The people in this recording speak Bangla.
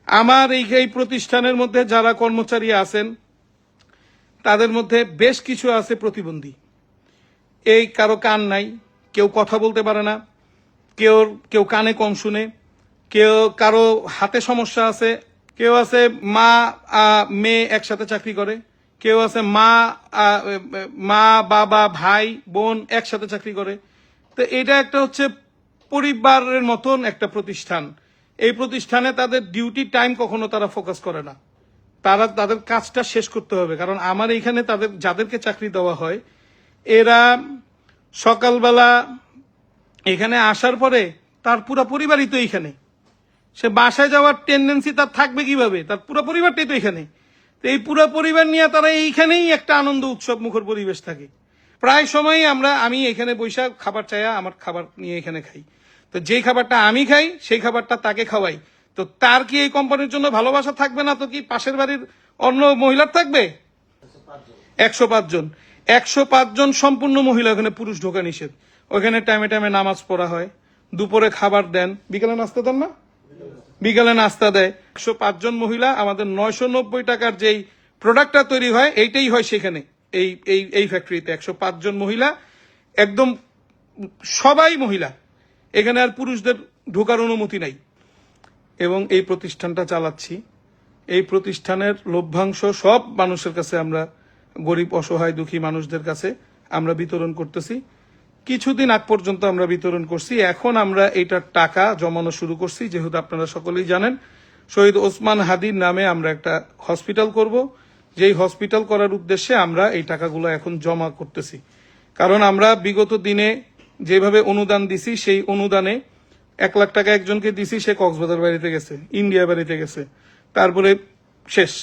আমার এই প্রতিষ্ঠানের মধ্যে যারা কর্মচারী আছেন তাদের মধ্যে বেশ কিছু আছে প্রতিবন্ধী। এই কারো কান নাই, কেউ কথা বলতে পারে না, কেউ কানে কম শুনে, কারো হাতে সমস্যা আছে, কেউ আছে মা মেয়ে একসাথে চাকরি করে, কেউ আছে মা বাবা ভাই বোন একসাথে চাকরি করে। তো এটা একটা হচ্ছে পরিবারের মতন একটা প্রতিষ্ঠান। এই প্রতিষ্ঠানে তাদের ডিউটি টাইম কখনো তারা ফোকাস করে না, তাদের কাজটা শেষ করতে হবে। কারণ আমার এইখানে যাদেরকে চাকরি দেওয়া হয় এরা সকালবেলা এখানে আসার পরে তার পুরো পরিবারই তো এইখানে, সে বাসায় যাওয়ার টেন্ডেন্সি তার থাকবে কিভাবে? তার পুরো পরিবারটাই তো এখানে। তো এই পুরো পরিবার নিয়ে তারা এইখানেই একটা আনন্দ উৎসব মুখর পরিবেশ থাকে। প্রায় সময়ই আমি এখানে বৈশাখ খাবার চাইয়া আমার খাবার নিয়ে এখানে খাই। তো যেই খাবারটা আমি খাই সেই খাবারটা তাকে খাওয়াই। তো তার কি এই কোম্পানির জন্য ভালোবাসা থাকবে না? তো কি পাশের বাড়ির অন্য মহিলার থাকবে? 105 জন 105 জন সম্পূর্ণ মহিলা, ওখানে পুরুষ ঢোকা নিষেধ। ওখানে টাইমে টাইমে নামাজ পড়া হয়, দুপুরে খাবার দেন, বিকালে নাস্তা দেন না? বিকালে নাস্তা দেয়। 105 জন মহিলা, আমাদের 990 টাকার যেই প্রোডাক্টটা তৈরি হয় এইটাই হয় সেখানে, এই ফ্যাক্টরিতে। 105 জন মহিলা, একদম সবাই মহিলা, এখানে আর পুরুষদের ঢোকার অনুমতি নাই। এবং এই প্রতিষ্ঠানটা চালাচ্ছি। এই প্রতিষ্ঠানের লভ্যাংশ সব মানুষের কাছে আমরা, গরিব অসহায় দুঃখী মানুষদের কাছে আমরা বিতরণ করতেছি। কিছুদিন আগ পর্যন্ত আমরা বিতরণ করছি, এখন আমরা এইটার টাকা জমানো শুরু করছি। যেহেতু আপনারা সকলেই জানেন শহীদ ওসমান হাদির নামে আমরা একটা হসপিটাল করব, যেই হসপিটাল করার উদ্দেশ্যে আমরা এই টাকাগুলো এখন জমা করতেছি। কারণ আমরা বিগত দিনে যেভাবে অনুদান দিছি, সেই অনুদানে 1 লাখ টাকা একজনকে দিছি, সে কক্সবাজার বাড়িতে গেছে, ইন্ডিয়া বাড়িতে গেছে, তারপরে শেষ।